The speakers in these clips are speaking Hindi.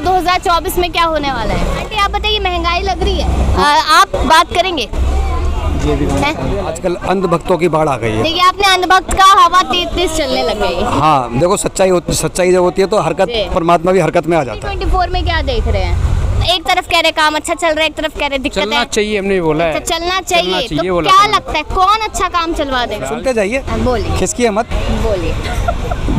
2024 में क्या होने वाला है? आंटी आप बताइए, महंगाई लग रही है, आप बात करेंगे? आजकल अंधभक्तों की बाढ़ आ गई है। देखिए आपने अंधभक्त का हवा तेज चलने लग गई है। हाँ देखो, सच्चाई जब होती है तो हरकत, परमात्मा भी हरकत में आ जाता है। 2024 में क्या देख रहे हैं? एक तरफ कह रहे काम अच्छा चल रहा है, एक तरफ कह रहे दिक्कत है। चलना चाहिए, हमने बोला है। अच्छा, चलना चाहिए तो बोला क्या लगता है कौन अच्छा काम चलवा देगा? सुनते जाइए, बोलिए खिसकिए मत। बोलिए।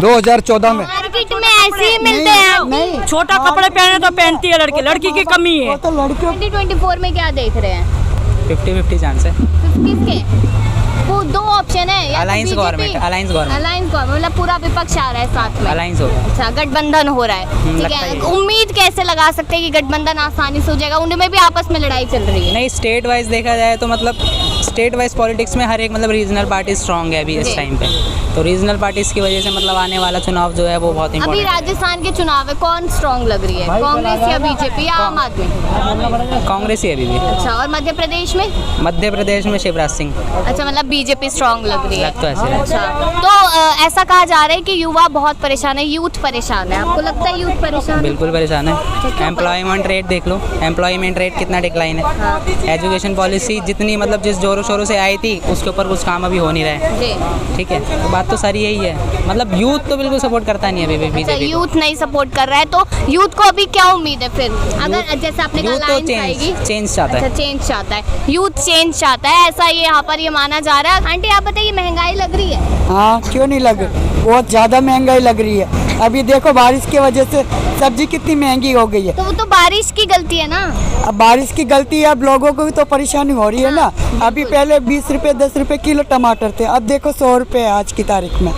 2014 में मार्केट में ऐसे ही मिलते हैं। नहीं, छोटा कपड़े पहने तो पहनती है लड़की, लड़की की कमी है। तो लड़कियों 2024 में क्या देख रहे हैं? 50-50 चांस है। 50 के वो दो ऑप्शन है, अलायंस गवर्नमेंट, अलायंस गवर्नमेंट मतलब पूरा विपक्ष आ रहा है साथ में। अलायंस होगा। अच्छा, गठबंधन हो रहा है, ठीक है। उम्मीद कैसे लगा सकते हैं कि गठबंधन आसानी से हो जाएगा? उनमें भी आपस में लड़ाई चल रही है। नहीं, स्टेट वाइज देखा जाए तो मतलब स्टेट वाइज पॉलिटिक्स में हर एक मतलब रीजनल पार्टी स्ट्रांग है अभी इस टाइम पे, तो रीजनल पार्टीज की वजह से मतलब आने वाला चुनाव जो है वो बहुत अभी इंपॉर्टेंट है। राजस्थान के चुनाव है, कौन स्ट्रांग लग रही है? कांग्रेस या बीजेपी या आम आदमी? कांग्रेस ही अभी भी। अच्छा, और मध्य प्रदेश में? मध्य प्रदेश में शिवराज सिंह। अच्छा, मतलब बीजेपी स्ट्रांग लग रही है। लग तो ऐसे है। अच्छा, तो ऐसा कहा जा रहा है कि युवा बहुत परेशान है, यूथ परेशान है। आपको लगता है यूथ परेशान है? बिल्कुल परेशान है। एम्प्लॉयमेंट रेट देख लो, एम्प्लॉयमेंट रेट कितना डिक्लाइन है। एजुकेशन पॉलिसी जितनी मतलब जिस जोरों शोरों से आई थी उसके ऊपर कुछ काम अभी हो नहीं रहा है। ठीक है, तो बात तो सारी यही है, मतलब यूथ तो बिल्कुल सपोर्ट करता नहीं है अभी बीजेपी। यूथ नहीं सपोर्ट कर रहा है, तो यूथ को अभी क्या उम्मीद है फिर? अगर जैसे आपने कहा अलायंस आएगी, चेंज चाहता है। अच्छा, चेंज चाहता है, यूथ चेंज चाहता है, ऐसा ये यहाँ पर ये माना जा रहा है। आंटी आप बताइए, महंगाई लग रही है? हाँ, क्यों नहीं लग, बहुत ज़्यादा महंगाई लग रही है। अभी देखो बारिश की वजह से सब्जी कितनी महंगी हो गई है। तो वो तो बारिश की गलती है ना। अब बारिश की गलती है, अब लोगों को भी तो परेशानी हो रही है ना। अभी पहले 20 रुपये 10 रुपये किलो टमाटर थे, अब देखो 100 रुपये आज की तारीख में।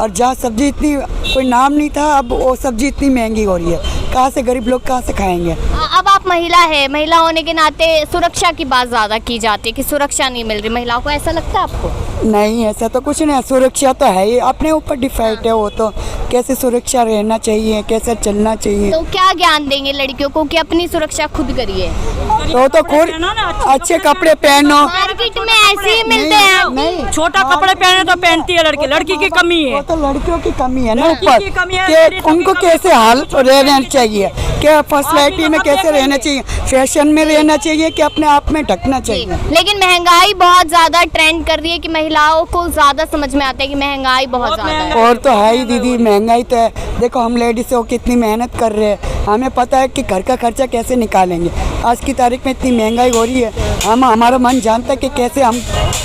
और जहाँ सब्जी इतनी कोई नाम नहीं था, अब वो सब्जी इतनी महंगी हो रही है, कहाँ से गरीब लोग कहाँ से खाएंगे? अब आप महिला है, महिला होने के नाते सुरक्षा की बात ज़्यादा की जाती है कि सुरक्षा नहीं मिल रही महिलाओं को, ऐसा लगता है आपको? नहीं, ऐसा तो कुछ नहीं, सुरक्षा तो है ही, अपने ऊपर डिफाइट है वो तो, कैसे सुरक्षा रहना चाहिए, कैसे चलना चाहिए। तो क्या ज्ञान देंगे लड़कियों को कि अपनी सुरक्षा खुद करिए? तो खुद अच्छे कपड़े पहनो। मार्केट में ऐसे ही मिलते हैं। नहीं, छोटा कपड़े पहने तो पहनती है लड़की, लड़की की कमी है। तो लड़कियों की कमी है ना लड़की ऊपर, की कमी है, कि उनको कैसे हाल रहना चाहिए, क्या फर्सनैलिटी में कैसे रहना चाहिए, फैशन में रहना चाहिए कि अपने आप में ढकना चाहिए। लेकिन महंगाई बहुत ज्यादा ट्रेंड कर रही है कि महिलाओं को ज्यादा समझ में आता है कि महंगाई बहुत ज्यादा है। और तो है ही दीदी, महंगाई तो है। देखो हम लेडीज हो कितनी मेहनत कर रहे हैं, हमें पता है कि घर का खर्चा कैसे निकालेंगे। आज की तारीख में इतनी महंगाई हो रही है, हमारा मन जानता है कि कैसे हम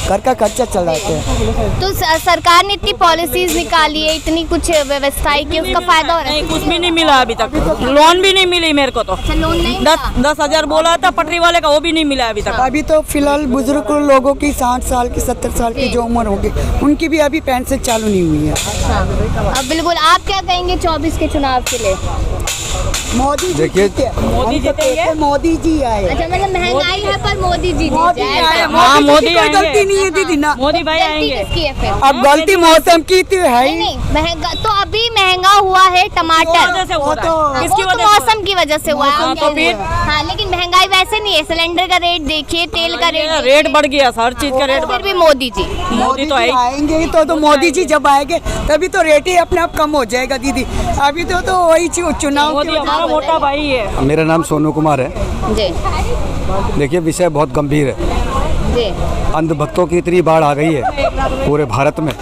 घर का खर्चा चलाते हैं। तो सरकार ने इतनी पॉलिसीज निकाली है, इतनी कुछ व्यवस्थाएं की, उसका फायदा हो रहा है? नहीं, कुछ भी नहीं मिला अभी तक, लोन भी नहीं मिली मेरे को तो। अच्छा, लोन नहीं मिला? 10,000 बोला था पटरी वाले का, वो भी नहीं मिला अभी तक। अभी तो फिलहाल बुजुर्ग लोगों की 60 साल की 70 साल की जो उम्र होगी उनकी भी अभी पेंशन चालू नहीं हुई है। अब बिल्कुल, आप क्या कहेंगे 24 के चुनाव के लिए? मोदी जी देखिए, मोदी जीतेंगे। मोदी जी आए। अच्छा, मतलब महंगाई है पर मोदी जी मोदी जीते हैं, आए, ऐसा? हाँ, मोदी की कोई आएंगे। गलती नहीं है दीदी ना। मोदी भाई गलती आएंगे। किसकी है फिर? अब गलती मौसम की तो है नहीं ही। नहीं, महंगा तो अभी महंगा हुआ है टमाटर, वजह से हो रहा है। हाँ, किसकी वो तो वजह से? मौसम की वजह से हुआ है। हाँ, तो फिर? हाँ, लेकिन महंगाई वैसे नहीं है। सिलेंडर का रेट देखिए, तेल का रेट देखिए। रेट बढ़ गया, हर चीज का रेट फिर भी मोदी जी। मोदी तो है ही। आएंगे ही तो मोदी जी जब आएंगे तभी तो रेट ही अपने आप कम हो जाएगा दीदी। अभी तो वही चुनाव मोदी हमारा मोटा भाई है। मेरा नाम सोनू कुमार है। जी देखिए, विषय बहुत गंभीर है। जी। अंधभक्तों की इतनी बाढ़ आ गई है पूरे भारत में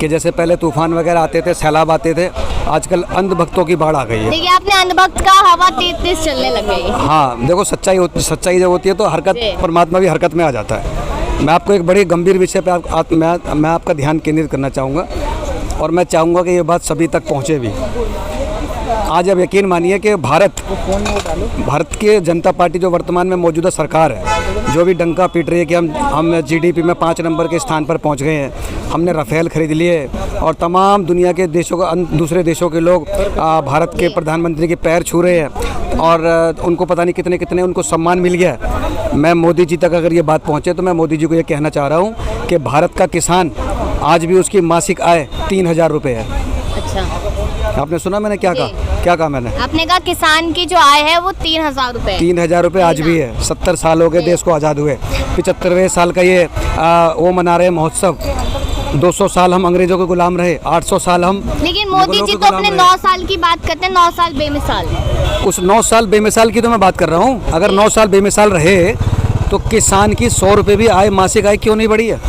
कि जैसे पहले तूफान वगैरह आते थे, सैलाब आते थे, आजकल अंधभक्तों की बाढ़ आ गई है। देखिए आपने अंधभक्त का हवा तेज चलने लग गई है। हाँ देखो, सच्चाई जब होती है तो हरकत, परमात्मा भी हरकत में आ जाता है। मैं आपको एक बड़े गंभीर विषय पे मैं आपका ध्यान केंद्रित करना चाहूँगा और मैं चाहूँगा कि ये बात सभी तक पहुँचे भी। आज अब यकीन मानिए कि भारत की जनता पार्टी जो वर्तमान में मौजूदा सरकार है, जो भी डंका पीट रही है कि हम जीडीपी में 5 नंबर के स्थान पर पहुंच गए हैं, हमने राफेल खरीद लिए और तमाम दुनिया के देशों का दूसरे देशों के लोग भारत के प्रधानमंत्री के पैर छू रहे हैं और उनको पता नहीं कितने कितने उनको सम्मान मिल गया है। मैं मोदी जी तक अगर ये बात पहुँचे तो मैं मोदी जी को ये कहना चाह रहा हूँ कि भारत का किसान आज भी उसकी मासिक आय 3,000 रुपये है। अच्छा, आपने सुना मैंने क्या कहा मैंने? आपने कहा किसान की जो आय है वो 3,000 रुपये। 3,000 रुपये आज भी है। 70 साल हो गए देश को आज़ाद हुए। 75वें साल का ये वो मना रहे महोत्सव 200 साल हम अंग्रेजों के गुलाम रहे, 800 साल हम लेकिन मोदी मुगलों जी के तो अपने गुलाम 9 साल की बात करते हैं, 9 साल बेमिसाल। उस 9 साल बेमिसाल की तो मैं बात कर रहा हूँ। अगर 9 साल बेमिसाल रहे तो किसान की 100 रुपये भी आय, मासिक आय क्यों नहीं बढ़ी है?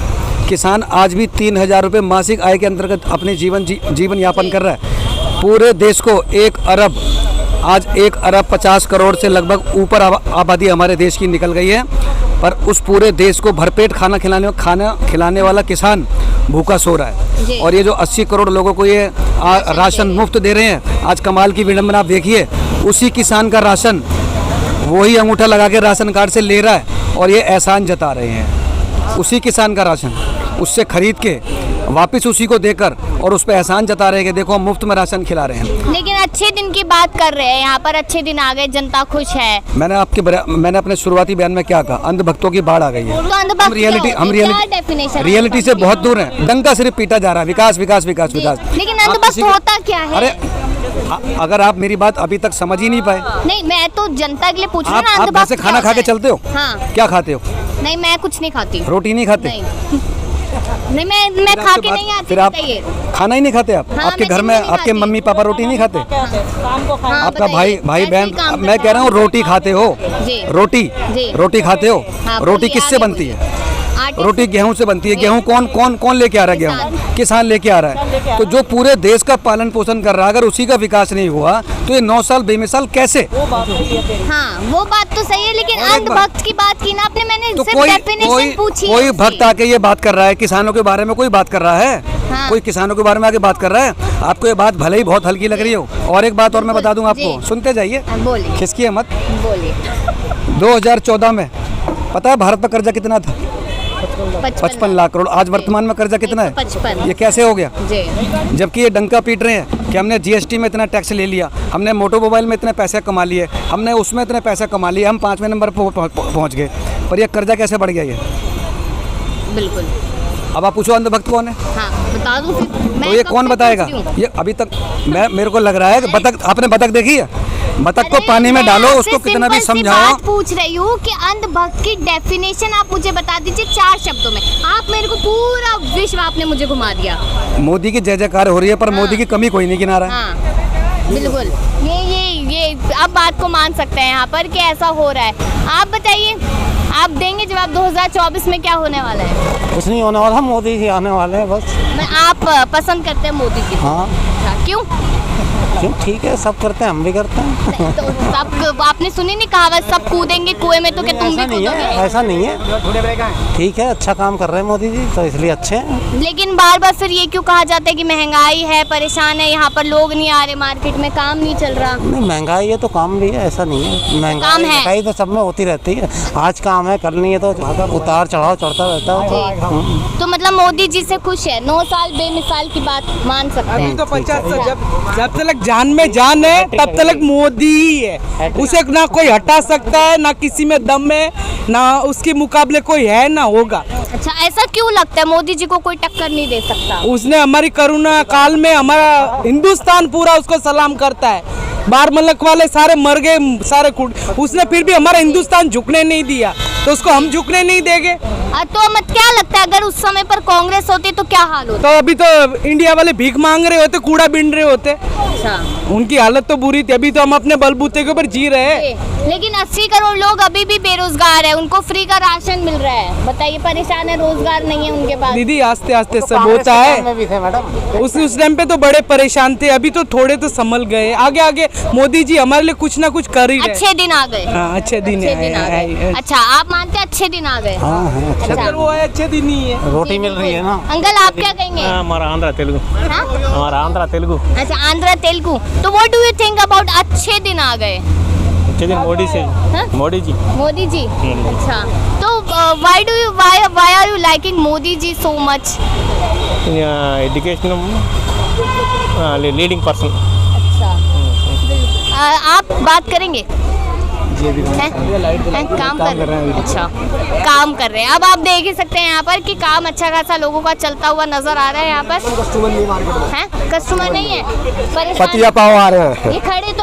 किसान आज भी 3000 रुपये मासिक आय के अंतर्गत अपने जीवन यापन कर रहा है। पूरे देश को 1 अरब, आज 1 अरब 50 करोड़ से लगभग ऊपर आबादी हमारे देश की निकल गई है, पर उस पूरे देश को भरपेट खाना खिलाने वाला किसान भूखा सो रहा है। और ये जो 80 करोड़ लोगों को ये राशन मुफ्त दे रहे हैं, आज कमाल की विडंबना आप देखिए, उसी किसान का राशन वही अंगूठा लगा के राशन कार्ड से ले रहा है और ये एहसान जता रहे हैं। उसी किसान का राशन उससे खरीद के वापस उसी को देकर और उस पर एहसान जता रहे हैं कि देखो हम मुफ्त में राशन खिला रहे हैं। लेकिन अच्छे दिन की बात कर रहे हैं, यहाँ पर अच्छे दिन आ गए, जनता खुश है। मैंने अपने शुरुआती बयान में क्या कहा? अंधभक्तों की बाढ़ आ गई है। तो अंधभक्त रियलिटी से बहुत दूर है। डंका सिर्फ पीटा जा रहा है, विकास विकास विकास विकास। लेकिन अंधभक्त होता क्या है? अरे अगर आप मेरी बात अभी तक समझ ही नहीं पाए। नहीं, मैं तो जनता के लिए पूछ रही हूँ। आप वैसे खाना खा के चलते हो? हाँ। क्या खाते हो? नहीं, मैं कुछ नहीं खाती। रोटी नहीं खाते? नहीं, मैं खा के नहीं आती। फिर आप खाना ही नहीं खाते आप? हाँ, आपके घर में आपके मम्मी पापा रोटी नहीं खाते? हाँ, आपका भाई बहन, मैं कह रहा हूँ रोटी खाते हो? रोटी खाते हो? रोटी किससे बनती है? रोटी गेहूं से बनती है। गेहूं कौन लेके आ रहा है? गेहूं किसान लेके आ रहा है। तो जो पूरे देश का पालन पोषण कर रहा है, अगर उसी का विकास नहीं हुआ तो ये 9 साल बेमिसाल कैसे? हाँ, वो बात तो सही है, लेकिन अंधभक्त की बात की ना आपने, मैंने तो सिर्फ डेफिनेशन पूछी। कोई भक्त आके ये बात कर रहा है, किसानों के बारे में कोई बात कर रहा है? हाँ। कोई किसानों के बारे में आके बात कर रहा है? आपको ये बात भले ही बहुत हल्की लग रही हो। और एक बात और मैं बता दूं आपको, सुनते जाइए, खिसकिए मत। बोलिए। 2014 में पता है भारत पर कर्जा कितना था? 55 लाख करोड़। आज वर्तमान में कर्जा कितना है? 55। ये कैसे हो गया? जबकि ये डंका पीट रहे हैं कि हमने जीएसटी में इतना टैक्स ले लिया, हमने मोटोमोबाइल में इतने पैसे कमा लिए, हमने उसमें इतने पैसे कमा लिए, हम 5वें नंबर पर पहुंच गए, पर ये कर्जा कैसे बढ़ गया? ये बिल्कुल। अब आप पूछो अंधभक्त कौन है? हाँ, बता दूं फिर। तो ये कौन बताएगा? ये अभी तक मेरे को लग रहा है कि बतख, आपने बतख देखी है? बतख को पानी में डालो, उसको कितना भी समझाओ। पूछ रही हूँ कि अंधभक्त की डेफिनेशन आप मुझे बता दीजिए 4 शब्दों में। आप मेरे को पूरा विश्व आपने मुझे घुमा दिया। मोदी की जय जयकार हो रही है, पर मोदी की कमी कोई नहीं गिना रहा है। हाँ, बिल्कुल। ये अब बात को मान सकते हैं यहाँ पर कि ऐसा हो रहा है। आप बताइए, आप देंगे जवाब 2024 में क्या होने वाला है? कुछ नहीं होने वाला, मोदी जी आने वाले हैं बस। आप पसंद करते हैं मोदी जी? हाँ। क्यों? क्यों? ठीक है, सब करते हैं, हम भी करते हैं। तो सब आपने सुनी नहीं कहावत, सब कूदेंगे कुएं में, तो क्या तुम भी कूदोगे? ऐसा नहीं है, ठीक है, अच्छा काम कर रहे हैं मोदी जी, तो इसलिए अच्छे हैं। लेकिन बार बार फिर ये क्यों कहा जाता है कि महंगाई है, परेशान है, यहाँ पर लोग नहीं आ रहे मार्केट में, काम नहीं चल रहा? नहीं, महंगाई है तो काम भी है, ऐसा नहीं है। महंगाई तो सब में होती रहती है, आज काम है कल नहीं है, तो उतार चढ़ाव चढ़ता रहता है। तो मतलब मोदी जी से खुश है? 9 साल बेमिसाल की बात मान सकते हैं? तो 50 जब तक जान में जान है तब तक मोदी ही है, उसे ना कोई हटा सकता है, ना किसी में दम है, ना उसके मुकाबले कोई है ना होगा। अच्छा, ऐसा क्यों लगता है मोदी जी को कोई टक्कर नहीं दे सकता? उसने हमारी कोरोना काल में हमारा हिंदुस्तान पूरा उसको सलाम करता है। बारमलक वाले सारे मर गए, सारे उसने फिर भी हमारा हिंदुस्तान झुकने नहीं दिया, तो उसको हम झुकने नहीं देंगे। तो मत क्या लगता है अगर उस समय पर कांग्रेस होती तो क्या हाल होता? तो अभी तो इंडिया वाले भीख मांग रहे होते, कूड़ा बीन रहे होते। अच्छा, उनकी हालत तो बुरी थी, अभी तो हम अपने बलबूते के ऊपर जी रहे हैं। लेकिन 80 करोड़ लोग अभी भी बेरोजगार है, उनको फ्री का राशन मिल रहा है। बताइए, परेशान है, रोजगार नहीं है उनके पास। दीदी आस्ते आस्ते सब होता है। उस टाइम पे तो बड़े परेशान थे, अभी तो थोड़े तो संभल गए। आगे आगे मोदी जी हमारे लिए कुछ ना कुछ कर ही रहे। अच्छे दिन आ गए। हाँ, अच्छे दिन आए। अच्छा, आप मानते हैं अच्छे दिन आ गए? अच्छा, वो है अच्छे दिन ही है, रोटी मिल रही है ना। अंकल, आप क्या कहेंगे? हमारा आंध्रा तेलुगु। हाँ? हमारा आंध्रा तेलुगु। अच्छा, आंध्रा तेलुगु। तो what do you think about अच्छे दिन आ गए? अच्छे दिन मोदी से। मोदी जी। मोदी जी। अच्छा, तो why are you liking Modi ji so much? Education leading person. अच्छा, आप बात करेंगे? काम कर रहे हैं। अच्छा, काम कर रहे हैं। अब आप देख ही सकते हैं यहाँ पर कि काम अच्छा खासा लोगों का चलता हुआ नजर आ रहा है। यहाँ पर कस्टमर नहीं है, पतिया पाव आ रहे हैं। ये खड़े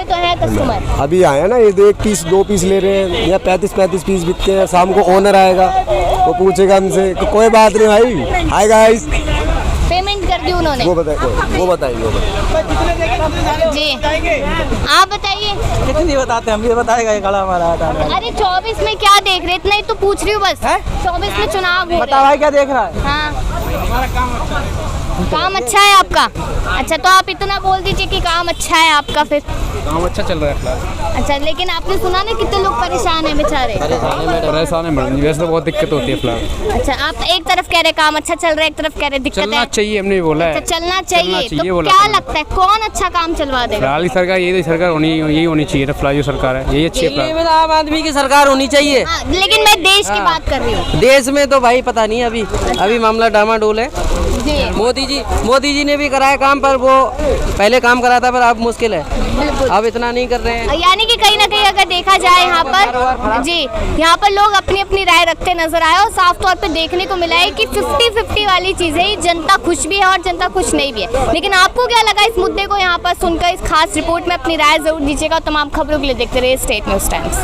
तो है कस्टमर। अभी आए हैं ना, ये 1 पीस 2 पीस ले रहे हैं, या 35 पीस बिकते हैं। शाम को ओनर आएगा, वो पूछेगा हमसे कोई बात नहीं भाई। हाय गाइस, पेमेंट कर दी उन्होंने। वो बताइए जी आप बताइए। कितनी बताते हैं हम, ये बताएगा ये खड़ा हमारा। अरे 24 में क्या देख रहे, इतना ही तो पूछ रही हूँ बस। 24 में चुनाव हो बता रहे भाई क्या देख रहा है। हाँ काम अच्छा है आपका। अच्छा तो आप इतना बोल दीजिए कि काम अच्छा है आपका फिर। काम अच्छा चल रहा है फिलहाल। अच्छा लेकिन आपने सुना ना कितने लोग परेशान हैं बेचारे। परेशान है मैडम, वैसे तो बहुत दिक्कत होती है फिलहाल। अच्छा आप एक तरफ कह रहे काम अच्छा चल रहा है, एक तरफ कह रहे दिक्कत चलना है। चाहिए हमने बोला है। अच्छा चलना चाहिए तो बोला क्या हमने। लगता है कौन अच्छा काम चलवा देगा? फिलहाल सरकार यही सरकार यही होनी चाहिए। फिलहाल जो सरकार है यही अच्छी है। आम आदमी की सरकार होनी चाहिए। हाँ, लेकिन मैं देश की बात कर रही हूँ। देश में तो भाई पता नहीं, अभी मामला डामाडोल है। जी मोदी जी ने भी कराया काम, पर वो पहले काम करा था, पर अब मुश्किल है, अब इतना नहीं कर रहे हैं। यानी कि कहीं ना कहीं अगर देखा जाए यहाँ पर जी, यहाँ पर लोग अपनी अपनी राय रखते नजर आए और साफ तौर पे देखने को मिला है कि 50-50 वाली चीज़ है। जनता खुश भी है और जनता खुश नहीं भी है। लेकिन आपको क्या लगा इस मुद्दे को यहाँ पर सुनकर? इस खास रिपोर्ट में अपनी राय जरूर दीजिएगा। तमाम खबरों के लिए देखते रहिए स्टेट न्यूज़ टाइम्स।